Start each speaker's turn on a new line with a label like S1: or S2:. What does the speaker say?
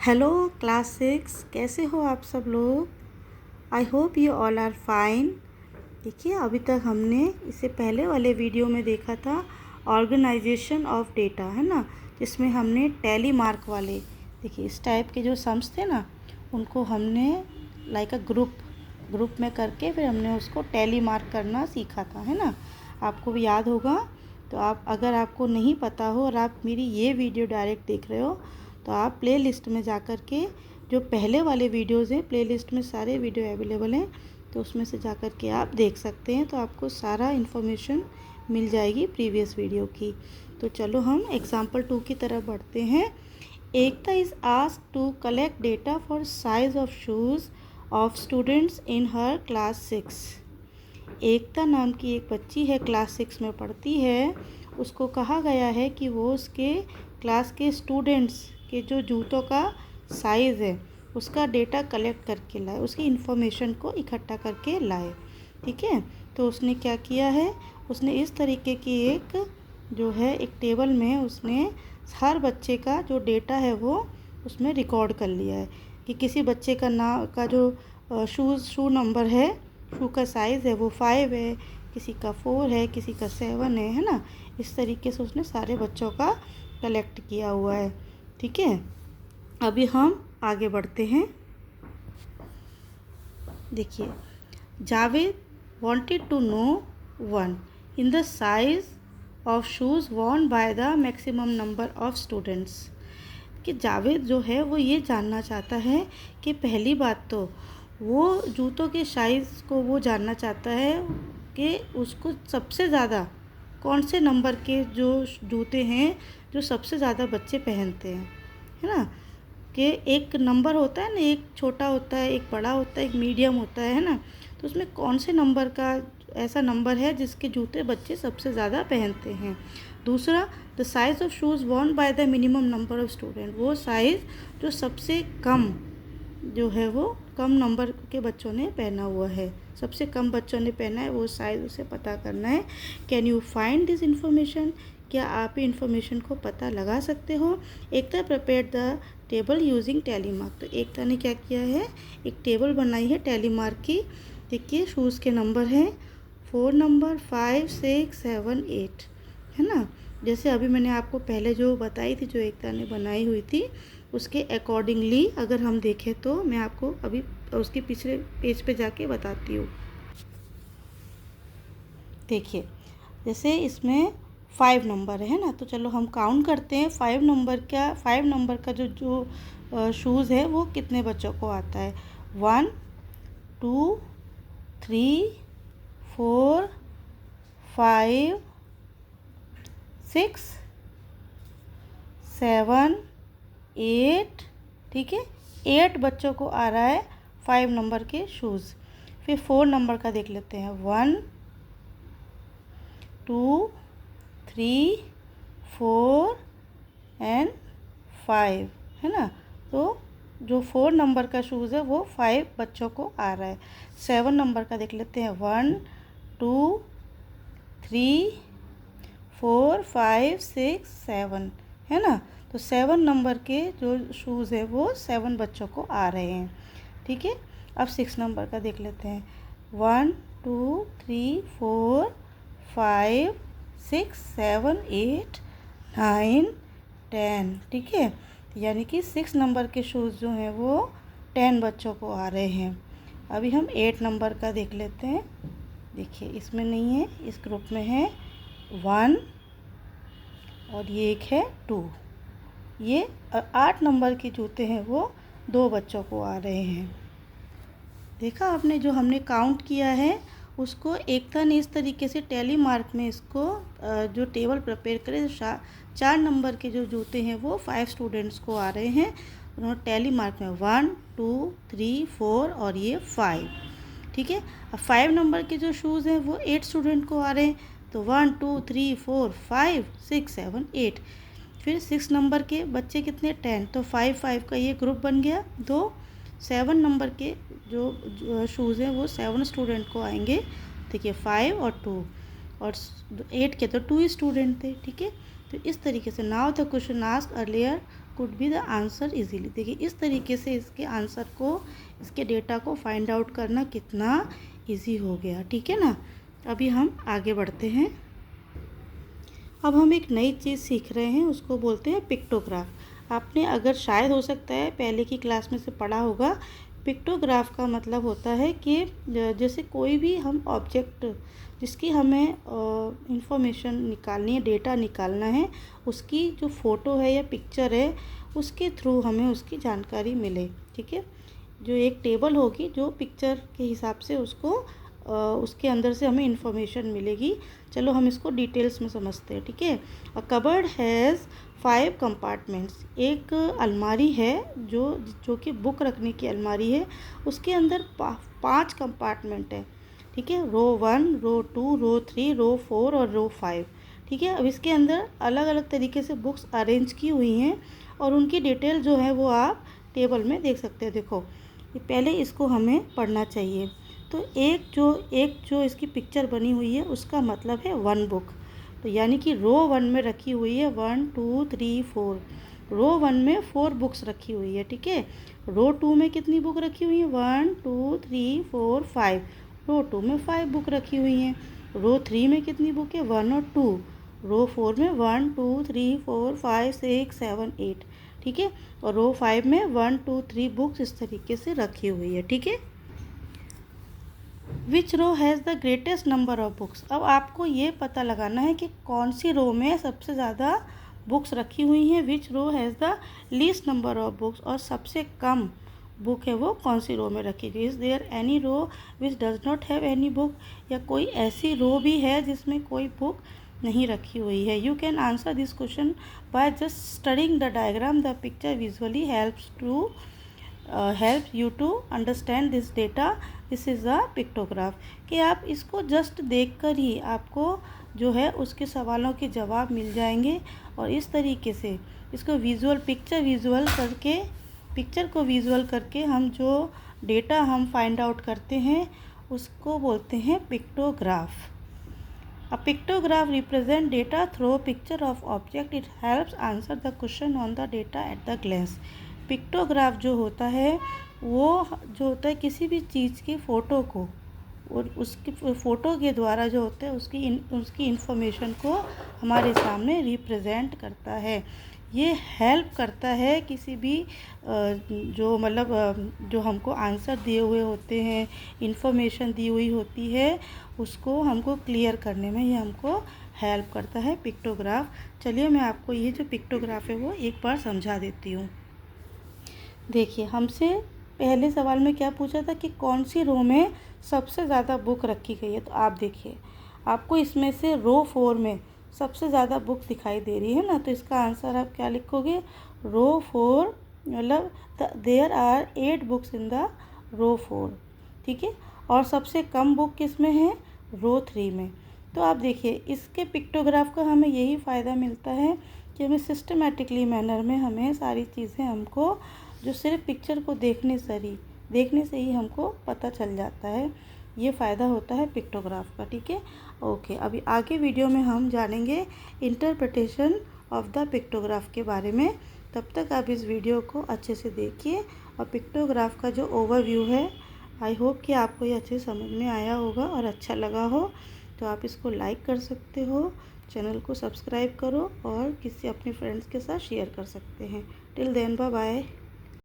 S1: Hello class 6, कैसे हो आप सब लोग। I hope you all are fine. देखिए, अभी तक हमने इससे पहले वाले वीडियो में देखा था ऑर्गेनाइजेशन ऑफ डेटा, है ना, जिसमें हमने टैली मार्क वाले, देखिए इस टाइप के जो सम्स थे ना, उनको हमने लाइक अ ग्रुप में करके फिर हमने उसको टैली मार्क करना सीखा था, है ना। आपको भी याद होगा। तो आप, अगर आपको नहीं पता हो और आप मेरी ये वीडियो डायरेक्ट देख रहे हो, तो आप प्लेलिस्ट में जा कर के जो पहले वाले वीडियोज़ हैं, प्लेलिस्ट में सारे वीडियो अवेलेबल हैं, तो उसमें से जा कर के आप देख सकते हैं। तो आपको सारा इन्फॉर्मेशन मिल जाएगी प्रीवियस वीडियो की। तो चलो हम एग्जाम्पल 2 की तरफ बढ़ते हैं। Ekta is asked to collect data for size of shoes of students in her class 6। Ekta नाम की एक बच्ची है, क्लास 6 में पढ़ती है। उसको कहा गया है कि वो उसके क्लास के स्टूडेंट्स के जो जूतों का साइज़ है उसका डेटा कलेक्ट करके लाए, उसकी इन्फॉर्मेशन को इकट्ठा करके लाए। ठीक है। तो उसने क्या किया है, उसने इस तरीके की एक जो है एक टेबल में उसने हर बच्चे का जो डेटा है वो उसमें रिकॉर्ड कर लिया है कि किसी बच्चे का नाम का जो शू नंबर है, शू का साइज़ है वो 5 है, किसी का 4 है, किसी का 7 है ना। इस तरीके से उसने सारे बच्चों का कलेक्ट किया हुआ है। ठीक है। अभी हम आगे बढ़ते हैं। देखिए, Javed wanted to know one in the size of shoes worn by the maximum number of students। कि जावेद जो है वो ये जानना चाहता है कि पहली बात तो वो जूतों के साइज़ को वो जानना चाहता है कि उसको सबसे ज़्यादा कौन से नंबर के जो जूते हैं जो सबसे ज़्यादा बच्चे पहनते हैं, है ना। कि एक नंबर होता है ना, एक छोटा होता है, एक बड़ा होता है, एक मीडियम होता है ना। तो उसमें कौन से नंबर का ऐसा नंबर है जिसके जूते बच्चे सबसे ज़्यादा पहनते हैं। दूसरा, the size of shoes Warne by the minimum number of student, वो साइज़ जो सबसे कम जो है वो कम नंबर के बच्चों ने पहना हुआ है, सबसे कम बच्चों ने पहना है वो साइज़ उसे पता करना है। Can you find this information, क्या आप इन्फॉर्मेशन को पता लगा सकते हो। Ekta prepared the table using tally mark. तो एकता ने क्या किया है, एक टेबल बनाई है टैली मार्क की। देखिए, शूज़ के नंबर हैं 4 नंबर 5, 6, 7, 8, है ना। जैसे अभी मैंने आपको पहले जो बताई थी, जो एकता ने बनाई हुई थी, उसके अकॉर्डिंगली अगर हम देखें तो मैं आपको अभी उसके पिछले पेज पे जाके बताती हूँ। देखिए, जैसे इसमें 5 नंबर है ना, तो चलो हम काउंट करते हैं 5 नंबर का जो शूज़ है वो कितने बच्चों को आता है। 1 2 3 4 5 6 7 8, ठीक है, 8 बच्चों को आ रहा है 5 नंबर के शूज़। फिर 4 नंबर का देख लेते हैं। 1 2 3 4 एंड 5, है ना। तो जो 4 नंबर का शूज़ है वो 5 बच्चों को आ रहा है। 7 नंबर का देख लेते हैं। 1 2 3 4 5 6 7, है ना। तो 7 नंबर के जो शूज़ है वो 7 बच्चों को आ रहे हैं। ठीक है। अब 6 नंबर का देख लेते हैं। 1 2 3 4 5 6 7 8 9 10, ठीक है। यानी कि 6 नंबर के शूज़ जो हैं वो 10 बच्चों को आ रहे हैं। अभी हम 8 नंबर का देख लेते हैं। देखिए, इसमें नहीं है, इस ग्रुप में है 1 और ये एक है 2। ये 8 नंबर के जूते हैं वो 2 बच्चों को आ रहे हैं। देखा आपने, जो हमने काउंट किया है उसको एकता ने इस तरीके से टैली मार्क में इसको जो टेबल प्रिपेयर करे, 4 नंबर के जो जूते हैं वो 5 स्टूडेंट्स को आ रहे हैं। उन्होंने टैली मार्क में 1 2 3 4 और ये 5, ठीक है। अब 5 नंबर के जो शूज़ हैं वो 8 स्टूडेंट को आ रहे हैं। तो 1 2 3 4 5 6 7 8। फिर 6 नंबर के बच्चे कितने, 10, तो 5 5 का ये ग्रुप बन गया। 7 नंबर के जो शूज़ हैं वो 7 स्टूडेंट को आएंगे। देखिए, 5 और 2, और 8 के तो 2 स्टूडेंट थे, ठीक है। तो इस तरीके से now the question asked earlier could be the answer easily. देखिए इस तरीके से इसके आंसर को, इसके डेटा को फाइंड आउट करना कितना इजी हो गया, ठीक है ना। अभी हम आगे बढ़ते हैं। अब हम एक नई चीज़ सीख रहे हैं, उसको बोलते हैं पिक्टोग्राफ। आपने अगर शायद हो सकता है पहले की क्लास में से पढ़ा होगा। पिक्टोग्राफ का मतलब होता है कि जैसे कोई भी हम ऑब्जेक्ट जिसकी हमें इंफॉर्मेशन निकालनी है, डेटा निकालना है, उसकी जो फ़ोटो है या पिक्चर है उसके थ्रू हमें उसकी जानकारी मिले, ठीक है। जो एक टेबल होगी जो पिक्चर के हिसाब से उसको उसके अंदर से हमें इंफॉर्मेशन मिलेगी। चलो हम इसको डिटेल्स में समझते हैं, ठीक है। A cupboard has 5 compartments. एक अलमारी है जो कि बुक रखने की अलमारी है, उसके अंदर 5 कंपार्टमेंट है, ठीक है। रो 1, रो 2, रो 3, रो 4 और रो 5, ठीक है। अब इसके अंदर अलग अलग तरीके से बुक्स अरेंज की हुई हैं और उनकी डिटेल जो है वो आप टेबल में देख सकते हैं। देखो पहले इसको हमें पढ़ना चाहिए। तो एक जो इसकी पिक्चर बनी हुई है उसका मतलब है 1 बुक। तो यानी कि रो 1 में रखी हुई है 1 2 3 4। रो 1 में 4 बुक्स रखी हुई है, ठीक है। रो 2 में कितनी बुक रखी हुई है 1 2 3 4 5। रो 2 में 5 बुक रखी हुई हैं। रो 3 में कितनी बुक है 1 और 2। रो 4 में 1 2 3 4 5 6 7 8, ठीक है। और रो 5 में 1 2 3 बुक्स इस तरीके से रखी हुई है, ठीक है। Which row has the greatest number of books. अब आपको ये पता लगाना है कि कौन सी रो में सबसे ज़्यादा बुक्स रखी हुई हैं। Which row has the least number of books, और सबसे कम बुक है वो कौन सी रो में रखी गई। Is there any row which does not have any book, या कोई ऐसी रो भी है जिसमें कोई बुक नहीं रखी हुई है। You can answer this question by just studying the diagram. The picture visually help you to understand this data. This is a pictograph. कि आप इसको जस्ट देखकर ही आपको जो है उसके सवालों के जवाब मिल जाएंगे। और इस तरीके से इसको पिक्चर को विजुअल करके हम जो डेटा हम फाइंड आउट करते हैं उसको बोलते हैं pictograph. A pictograph represents data through picture of object. It helps answer the question on the data at the glance. Pictograph जो होता है वो जो होता है किसी भी चीज़ की फ़ोटो को और उसकी फ़ोटो के द्वारा जो होता है उसकी इंफॉर्मेशन को हमारे सामने रिप्रेजेंट करता है। ये हेल्प करता है किसी भी जो मतलब जो हमको आंसर दिए हुए होते हैं, इंफॉर्मेशन दी हुई होती है, उसको हमको क्लियर करने में ये हमको हेल्प करता है पिक्टोग्राफ। चलिए मैं आपको ये जो पिक्टोग्राफ है वो एक बार समझा देती हूँ। देखिए हमसे पहले सवाल में क्या पूछा था कि कौन सी रो में सबसे ज़्यादा बुक रखी गई है। तो आप देखिए आपको इसमें से रो 4 में सबसे ज़्यादा बुक दिखाई दे रही है ना, तो इसका आंसर आप क्या लिखोगे, रो 4 मतलब there are 8 books in the row 4, ठीक है। और सबसे कम बुक किस में है, रो 3 में। तो आप देखिए इसके पिक्टोग्राफ का हमें यही फ़ायदा मिलता है कि हमें सिस्टमेटिकली मैनर में हमें सारी चीज़ें हमको जो सिर्फ पिक्चर को देखने से ही हमको पता चल जाता है। ये फ़ायदा होता है पिक्टोग्राफ का, ठीक है। ओके, अभी आगे वीडियो में हम जानेंगे इंटरप्रिटेशन ऑफ द पिक्टोग्राफ के बारे में। तब तक आप इस वीडियो को अच्छे से देखिए और पिक्टोग्राफ का जो ओवरव्यू है, आई होप कि आपको ये अच्छे समझ में आया होगा और अच्छा लगा हो। तो आप इसको लाइक कर सकते हो, चैनल को सब्सक्राइब करो और किसी अपने फ्रेंड्स के साथ शेयर कर सकते हैं। Till then bye bye.